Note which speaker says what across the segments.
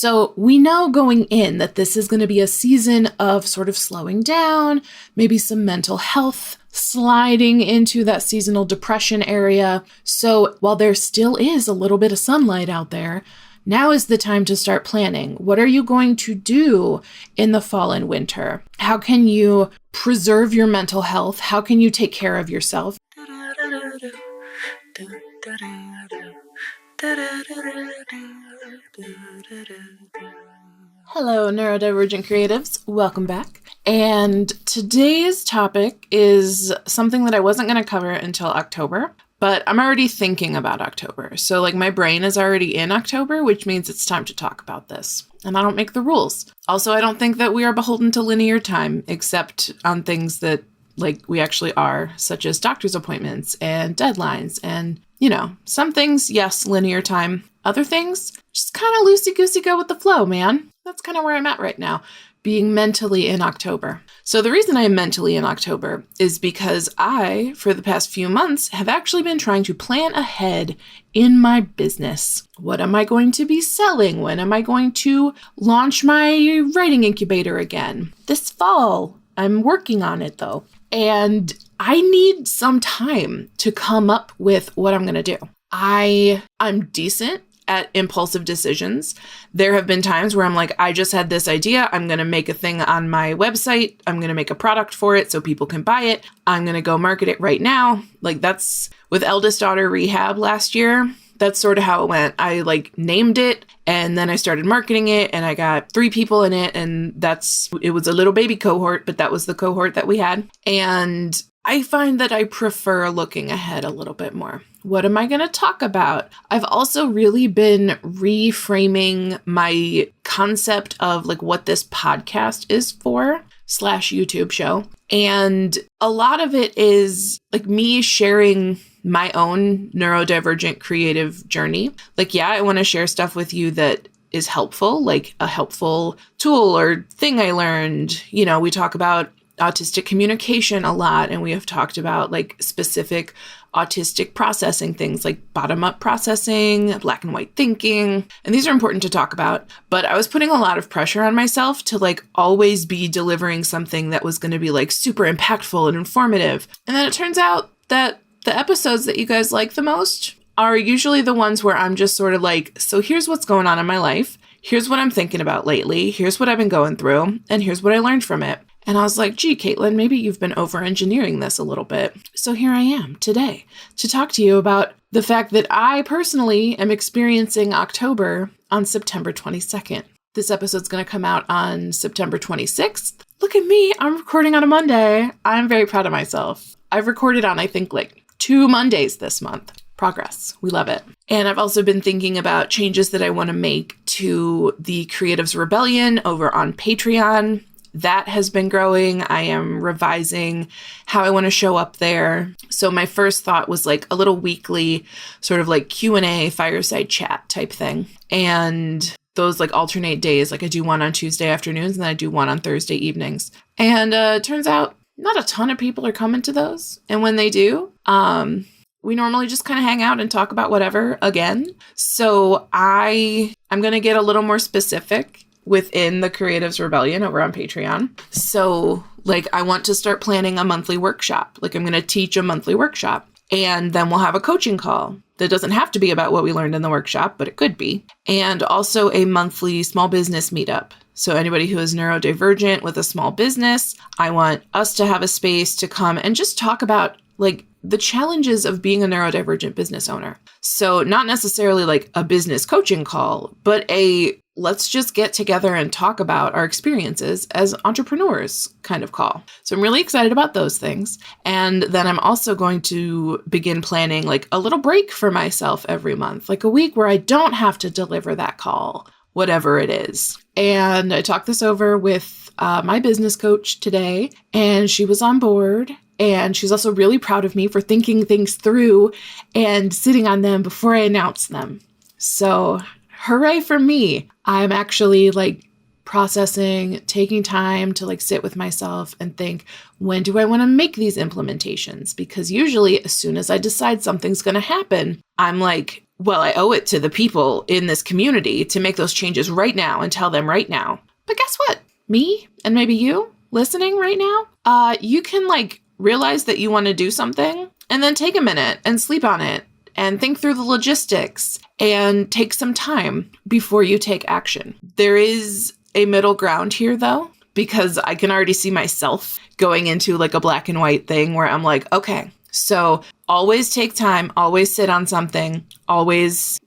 Speaker 1: So we know going in that this is going to be a season of sort of slowing down, maybe some mental health, sliding into that seasonal depression area. So while there still is a little bit of sunlight out there, now is the time to start planning. What are you going to do in the fall and winter? How can you preserve your mental health? How can you take care of yourself? Hello, Neurodivergent Creatives. Welcome back. And today's topic is something that I wasn't going to cover until October, but I'm already thinking about October. So my brain is already in October, which means it's time to talk about this. And I don't make the rules. Also, I don't think that we are beholden to linear time, except on things that we actually are, such as doctor's appointments and deadlines. And, some things, yes, linear time. Other things, just kind of loosey-goosey go with the flow, man. That's kind of where I'm at right now, being mentally in October. So the reason I am mentally in October is because I, for the past few months, have actually been trying to plan ahead in my business. What am I going to be selling? When am I going to launch my writing incubator again? This fall. I'm working on it though. And I need some time to come up with what I'm going to do. I'm decent at impulsive decisions. There have been times where I'm like, I just had this idea. I'm going to make a thing on my website. I'm going to make a product for it so people can buy it. I'm going to go market it right now. That's with eldest daughter rehab last year. That's sort of how it went. I named it and then I started marketing it and I got 3 people in it. And it was a little baby cohort, but that was the cohort that we had. And I find that I prefer looking ahead a little bit more. What am I going to talk about? I've also really been reframing my concept of what this podcast is for / YouTube show. And a lot of it is me sharing my own neurodivergent creative journey. I want to share stuff with you that is helpful, a helpful tool or thing I learned. We talk about autistic communication a lot, and we have talked about specific autistic processing things like bottom-up processing, black and white thinking, and these are important to talk about. But I was putting a lot of pressure on myself to always be delivering something that was going to be super impactful and informative. And then it turns out that the episodes that you guys like the most are usually the ones where I'm just sort of so here's what's going on in my life. Here's what I'm thinking about lately. Here's what I've been going through. And here's what I learned from it. And I was like, gee, Caitlin, maybe you've been over-engineering this a little bit. So here I am today to talk to you about the fact that I personally am experiencing October on September 22nd. This episode's going to come out on September 26th. Look at me. I'm recording on a Monday. I'm very proud of myself. I've recorded on, I think, 2 Mondays this month. Progress. We love it. And I've also been thinking about changes that I want to make to the Creatives Rebellion over on Patreon. That has been growing. I am revising how I want to show up there. So my first thought was a little weekly sort of Q&A fireside chat type thing. And those alternate days, I do one on Tuesday afternoons and then I do one on Thursday evenings. And it turns out not a ton of people are coming to those. And when they do, we normally just kind of hang out and talk about whatever again. So I'm going to get a little more specific within the Creatives Rebellion over on Patreon. So I want to start planning a monthly workshop. I'm going to teach a monthly workshop and then we'll have a coaching call that doesn't have to be about what we learned in the workshop, but it could be. And also a monthly small business meetup. So anybody who is neurodivergent with a small business, I want us to have a space to come and just talk about the challenges of being a neurodivergent business owner. So not necessarily a business coaching call, but let's just get together and talk about our experiences as entrepreneurs kind of call. So I'm really excited about those things. And then I'm also going to begin planning a little break for myself every month, a week where I don't have to deliver that call, whatever it is. And I talked this over with my business coach today, and she was on board. And she's also really proud of me for thinking things through and sitting on them before I announce them. So hooray for me. I'm actually processing, taking time to sit with myself and think, when do I want to make these implementations? Because usually as soon as I decide something's going to happen, I'm well, I owe it to the people in this community to make those changes right now and tell them right now. But guess what? Me and maybe you listening right now, you can like realize that you want to do something and then take a minute and sleep on it and think through the logistics and take some time before you take action. There is a middle ground here though, because I can already see myself going into like a black and white thing where I'm like, okay, so always take time, always sit on something, always,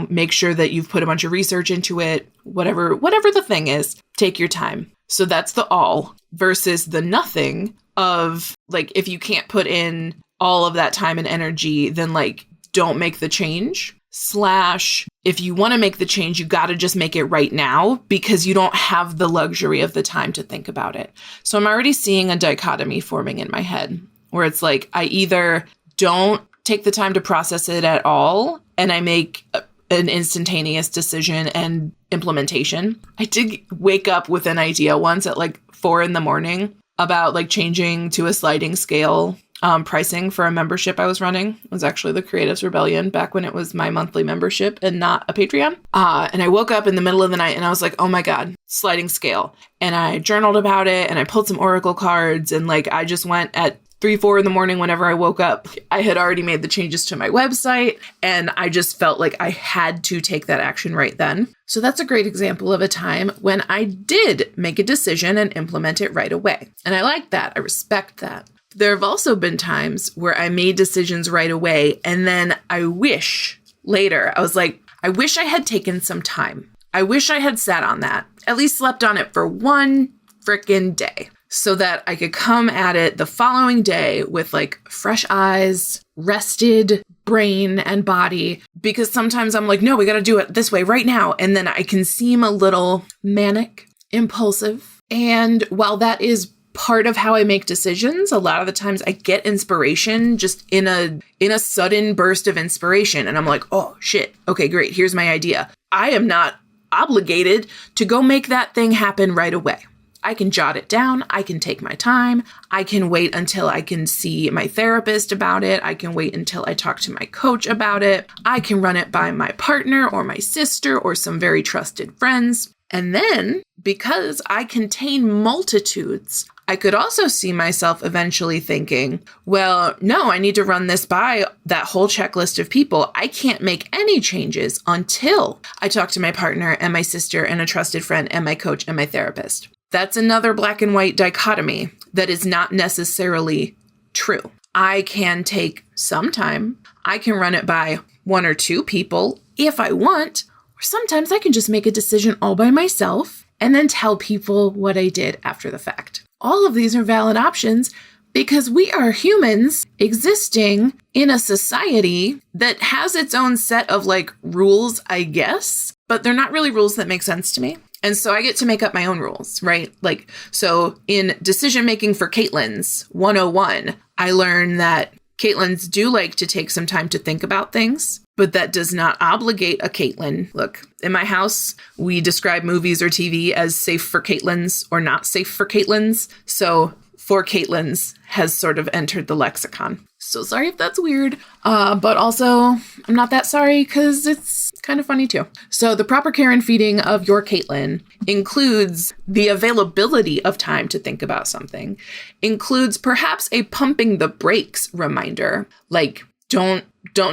Speaker 1: make sure that you've put a bunch of research into it, whatever the thing is, take your time. So that's the all versus the nothing of like, if you can't put in all of that time and energy, then like, don't make the change. / if you want to make the change, you got to just make it right now because you don't have the luxury of the time to think about it. So I'm already seeing a dichotomy forming in my head where it's like, I either don't take the time to process it at all and I make an instantaneous decision and implementation. I did wake up with an idea once at like 4 a.m. about like changing to a sliding scale pricing for a membership I was running. It was actually the Creatives Rebellion back when it was my monthly membership and not a Patreon. And I woke up in the middle of the night and I was like, oh my God, sliding scale. And I journaled about it and I pulled some Oracle cards and like, I just went at 3-4 a.m. whenever I woke up. I had already made the changes to my website and I just felt like I had to take that action right then. So that's a great example of a time when I did make a decision and implement it right away. And I like that. I respect that. There have also been times where I made decisions right away and then I wish later, I was like, I wish I had taken some time. I wish I had sat on that, at least slept on it for one frickin' day so that I could come at it the following day with like fresh eyes, rested brain and body, because sometimes I'm like, no, we got to do it this way right now. And then I can seem a little manic, impulsive. And while that is part of how I make decisions, a lot of the times I get inspiration just in a sudden burst of inspiration. And I'm like, oh shit. Okay, great. Here's my idea. I am not obligated to go make that thing happen right away. I can jot it down. I can take my time. I can wait until I can see my therapist about it. I can wait until I talk to my coach about it. I can run it by my partner or my sister or some very trusted friends. And then, because I contain multitudes, I could also see myself eventually thinking, well, no, I need to run this by that whole checklist of people. I can't make any changes until I talk to my partner and my sister and a trusted friend and my coach and my therapist. That's another black and white dichotomy that is not necessarily true. I can take some time. I can run it by 1 or 2 people if I want, or sometimes I can just make a decision all by myself and then tell people what I did after the fact. All of these are valid options because we are humans existing in a society that has its own set of like rules, I guess, but they're not really rules that make sense to me. And so I get to make up my own rules, right? Like, so in decision making for Caitlins 101, I learned that Caitlins do like to take some time to think about things, but that does not obligate a Caitlin. Look, in my house, we describe movies or TV as safe for Caitlins or not safe for Caitlins. So for Caitlins has sort of entered the lexicon. So sorry if that's weird, but also I'm not that sorry because it's kind of funny too. So the proper care and feeding of your Caitlin includes the availability of time to think about something, includes perhaps a pumping the brakes reminder, like don't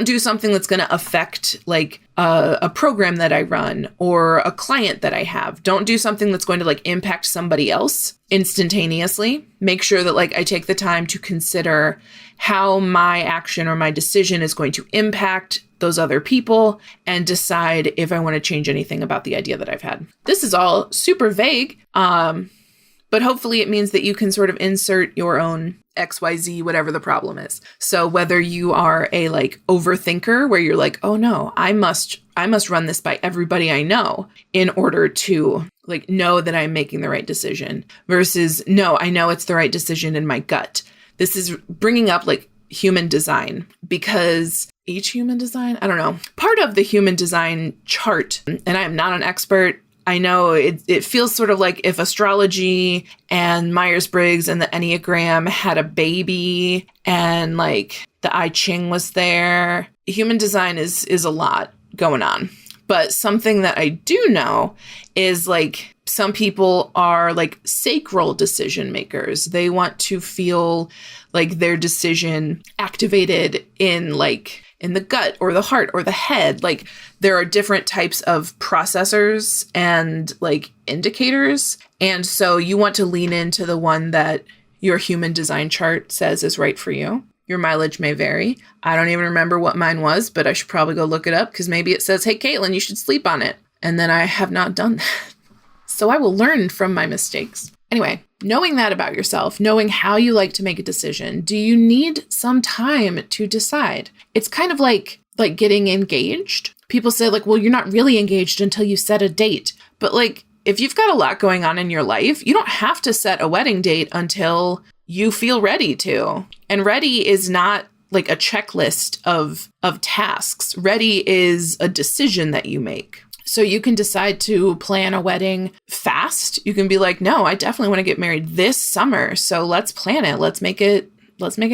Speaker 1: do something that's going to affect like a program that I run or a client that I have. Don't do something that's going to like impact somebody else instantaneously. Make sure that like I take the time to consider how my action or my decision is going to impact those other people and decide if I want to change anything about the idea that I've had. This is all super vague, but hopefully it means that you can sort of insert your own XYZ, whatever the problem is. So whether you are a like overthinker where you're like, oh no, I must run this by everybody I know in order to like know that I'm making the right decision versus no, I know it's the right decision in my gut. This is bringing up like human design because each human design, I don't know, part of the human design chart, and I am not an expert. I know it feels sort of like if astrology and Myers-Briggs and the Enneagram had a baby and like the I Ching was there. Human design is a lot going on. But something that I do know is like some people are like sacral decision makers. They want to feel like their decision activated in the gut or the heart or the head. Like there are different types of processors and like indicators. And so you want to lean into the one that your human design chart says is right for you. Your mileage may vary. I don't even remember what mine was, but I should probably go look it up because maybe it says, hey, Caitlin, you should sleep on it. And then I have not done that. So I will learn from my mistakes. Anyway, knowing that about yourself, knowing how you like to make a decision, do you need some time to decide? It's kind of like getting engaged. People say like, well, you're not really engaged until you set a date. But like, if you've got a lot going on in your life, you don't have to set a wedding date until you feel ready to. And ready is not like a checklist of tasks. Ready is a decision that you make. So you can decide to plan a wedding fast. You can be like, no, I definitely want to get married this summer. So let's plan it. Let's make it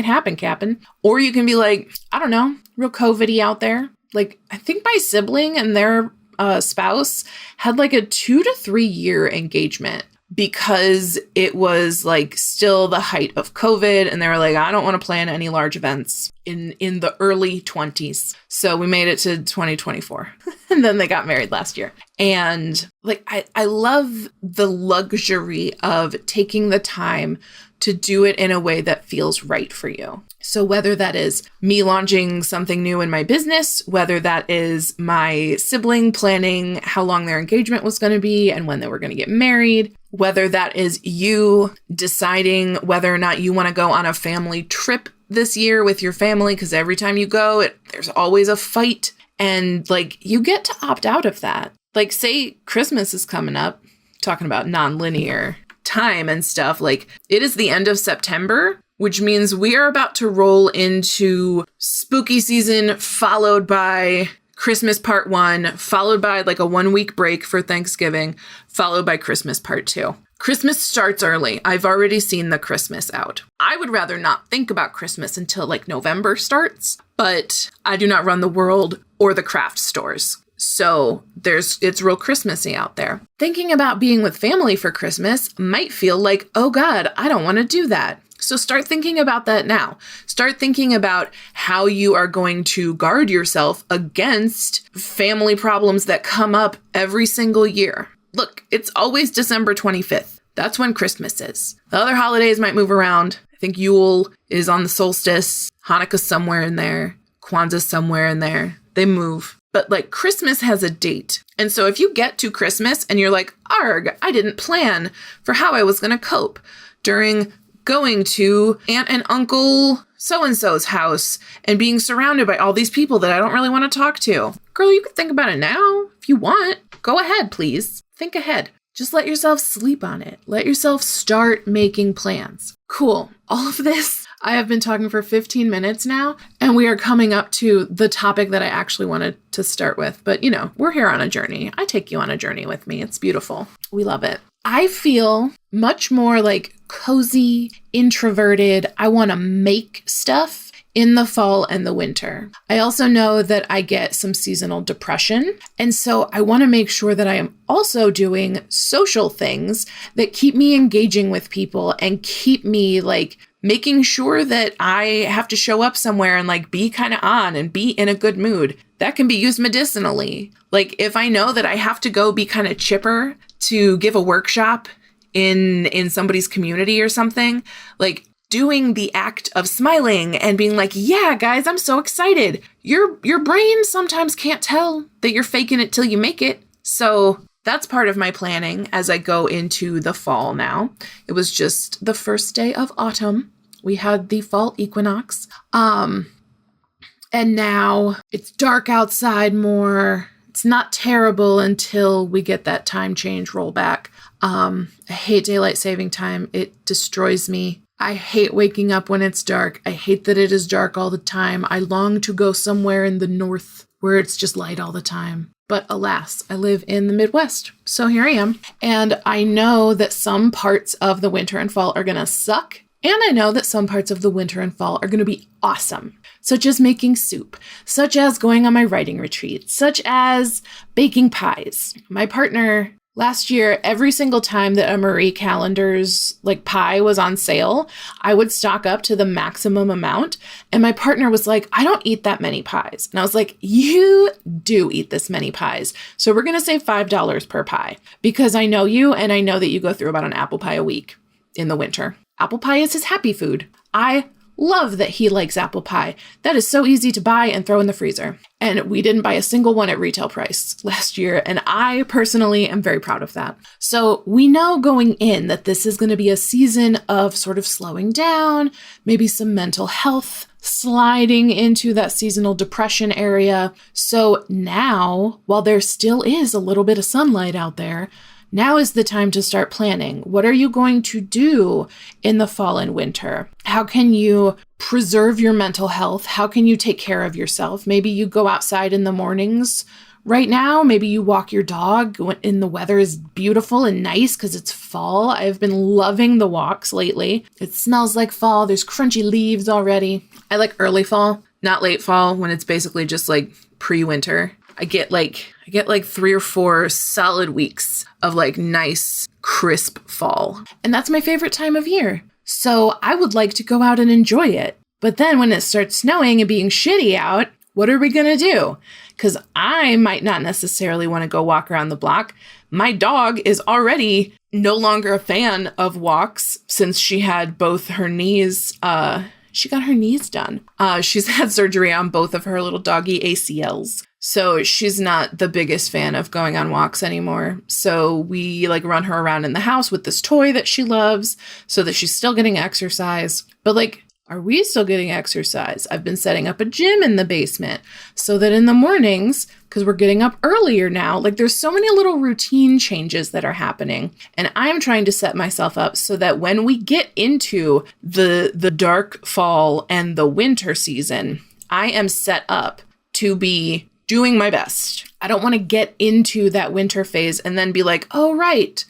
Speaker 1: happen, Captain. Or you can be like, I don't know, real COVID-y out there. Like, I think my sibling and their spouse had like a 2 to 3 year engagement because it was like still the height of COVID. And they were like, I don't want to plan any large events in the early 20s. So we made it to 2024 and then they got married last year. And like, I love the luxury of taking the time to do it in a way that feels right for you. So whether that is me launching something new in my business, whether that is my sibling planning how long their engagement was going to be and when they were going to get married, whether that is you deciding whether or not you want to go on a family trip this year with your family, because every time you go, there's always a fight. And like, you get to opt out of that. Like, say Christmas is coming up, talking about non-linear time and stuff. Like, it is the end of September, which means we are about to roll into spooky season, followed by Christmas part 1, followed by like a 1-week break for Thanksgiving, followed by Christmas part 2. Christmas starts early. I've already seen the Christmas out. I would rather not think about Christmas until like November starts, but I do not run the world or the craft stores. So it's real Christmassy out there. Thinking about being with family for Christmas might feel like, oh God, I don't want to do that. So start thinking about that now. Start thinking about how you are going to guard yourself against family problems that come up every single year. Look, it's always December 25th. That's when Christmas is. The other holidays might move around. I think Yule is on the solstice. Hanukkah's somewhere in there. Kwanzaa's somewhere in there. They move. But like Christmas has a date. And so if you get to Christmas and you're like, arg, I didn't plan for how I was going to cope during going to Aunt and Uncle so-and-so's house and being surrounded by all these people that I don't really want to talk to. Girl, you can think about it now if you want. Go ahead, please. Think ahead. Just let yourself sleep on it. Let yourself start making plans. Cool. All of this, I have been talking for 15 minutes now, and we are coming up to the topic that I actually wanted to start with. But, we're here on a journey. I take you on a journey with me. It's beautiful. We love it. I feel much more like cozy, introverted. I want to make stuff in the fall and the winter. I also know that I get some seasonal depression. And so I want to make sure that I am also doing social things that keep me engaging with people and keep me like making sure that I have to show up somewhere and like be kind of on and be in a good mood. That can be used medicinally. Like if I know that I have to go be kind of chipper to give a workshop in somebody's community or something, like doing the act of smiling and being like, yeah, guys, I'm so excited. Your brain sometimes can't tell that you're faking it till you make it. So that's part of my planning as I go into the fall now. It was just the first day of autumn. We had the fall equinox. And now it's dark outside more. It's not terrible until we get that time change rollback. I hate daylight saving time. It destroys me. I hate waking up when it's dark. I hate that it is dark all the time. I long to go somewhere in the north where it's just light all the time. But alas, I live in the Midwest. So here I am. And I know that some parts of the winter and fall are going to suck. And I know that some parts of the winter and fall are going to be awesome, such as making soup, such as going on my writing retreat, such as baking pies. My partner last year, every single time that a Marie Callender's pie was on sale, I would stock up to the maximum amount. And my partner was like, I don't eat that many pies. And I was like, you do eat this many pies. So we're going to save $5 per pie because I know you and I know that you go through about an apple pie a week in the winter. Apple pie is his happy food. I love that he likes apple pie. That is so easy to buy and throw in the freezer. And we didn't buy a single one at retail price last year. And I personally am very proud of that. So we know going in that this is going to be a season of sort of slowing down, maybe some mental health, sliding into that seasonal depression area. So now, while there still is a little bit of sunlight out there, now is the time to start planning. What are you going to do in the fall and winter? How can you preserve your mental health? How can you take care of yourself? Maybe you go outside in the mornings right now. Maybe you walk your dog when the weather is beautiful and nice because it's fall. I've been loving the walks lately. It smells like fall. There's crunchy leaves already. I like early fall, not late fall when it's basically just pre-winter. I get 3 or 4 solid weeks of nice, crisp fall. And that's my favorite time of year. So I would like to go out and enjoy it. But then when it starts snowing and being shitty out, what are we going to do? Because I might not necessarily want to go walk around the block. My dog is already no longer a fan of walks since she had both her knees, she got her knees done. She's had surgery on both of her little doggy ACLs. So she's not the biggest fan of going on walks anymore. So we run her around in the house with this toy that she loves so that she's still getting exercise. But are we still getting exercise? I've been setting up a gym in the basement so that in the mornings, because we're getting up earlier now, there's so many little routine changes that are happening. And I'm trying to set myself up so that when we get into the dark fall and the winter season, I am set up to be doing my best. I don't want to get into that winter phase and then be like, oh, right,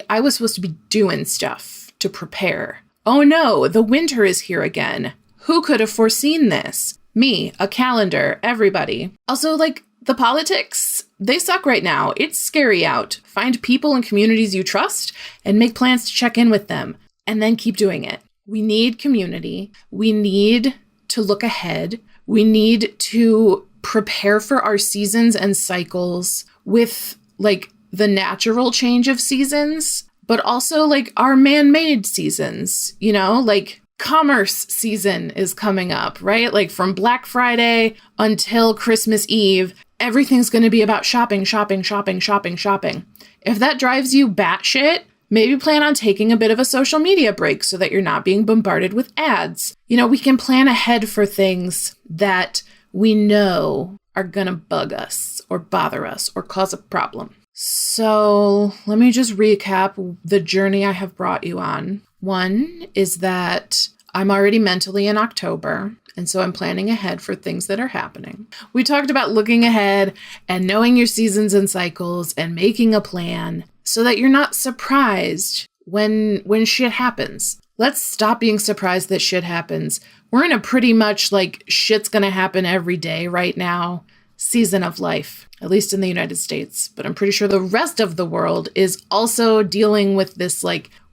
Speaker 1: I was supposed to be doing stuff to prepare. Oh no, the winter is here again. Who could have foreseen this? Me, a calendar, everybody. Also, the politics, they suck right now. It's scary out. Find people and communities you trust and make plans to check in with them and then keep doing it. We need community. We need to look ahead. We need to prepare for our seasons and cycles with the natural change of seasons, but also our man-made seasons, commerce season is coming up, right? From Black Friday until Christmas Eve, everything's going to be about shopping. If that drives you batshit, maybe plan on taking a bit of a social media break so that you're not being bombarded with ads. We can plan ahead for things that we know are gonna bug us or bother us or cause a problem. So let me just recap the journey I have brought you on. One is that I'm already mentally in October, and so I'm planning ahead for things that are happening. We talked about looking ahead and knowing your seasons and cycles and making a plan so that you're not surprised when shit happens. Let's stop being surprised that shit happens. We're in a pretty much shit's gonna happen every day right now season of life, at least in the United States. But I'm pretty sure the rest of the world is also dealing with this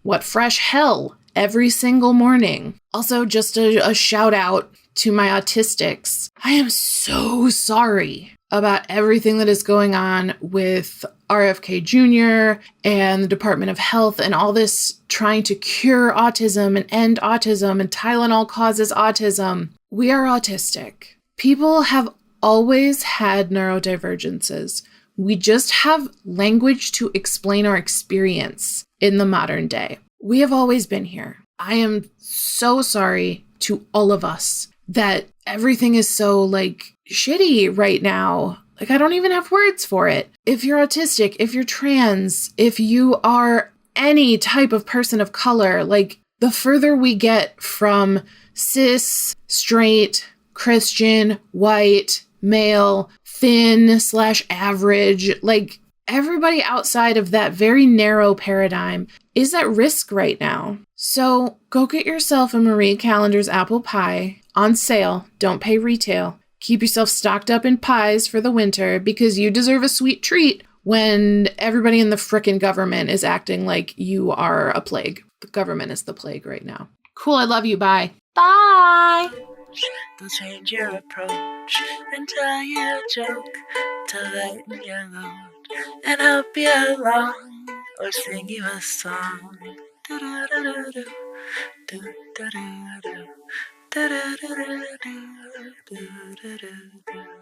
Speaker 1: what fresh hell every single morning. Also, just a shout out to my autistics. I am so sorry about everything that is going on with RFK Jr. and the Department of Health and all this trying to cure autism and end autism and Tylenol causes autism. We are autistic. People have always had neurodivergences. We just have language to explain our experience in the modern day. We have always been here. I am so sorry to all of us that everything is so shitty right now. I don't even have words for it. If you're autistic, if you're trans, if you are any type of person of color, the further we get from cis, straight, Christian, white, male, thin / average, everybody outside of that very narrow paradigm is at risk right now. So go get yourself a Marie Callender's apple pie on sale. Don't pay retail. Keep yourself stocked up in pies for the winter because you deserve a sweet treat when everybody in the frickin' government is acting like you are a plague. The government is the plague right now. Cool, I love you. Bye. Bye!
Speaker 2: They'll change your approach and tell you a joke to lighten your load and help you along or sing you a song. Do-do-do-do-do. Do-do-do-do. Do-do-do-do-do. Do-do-do-do.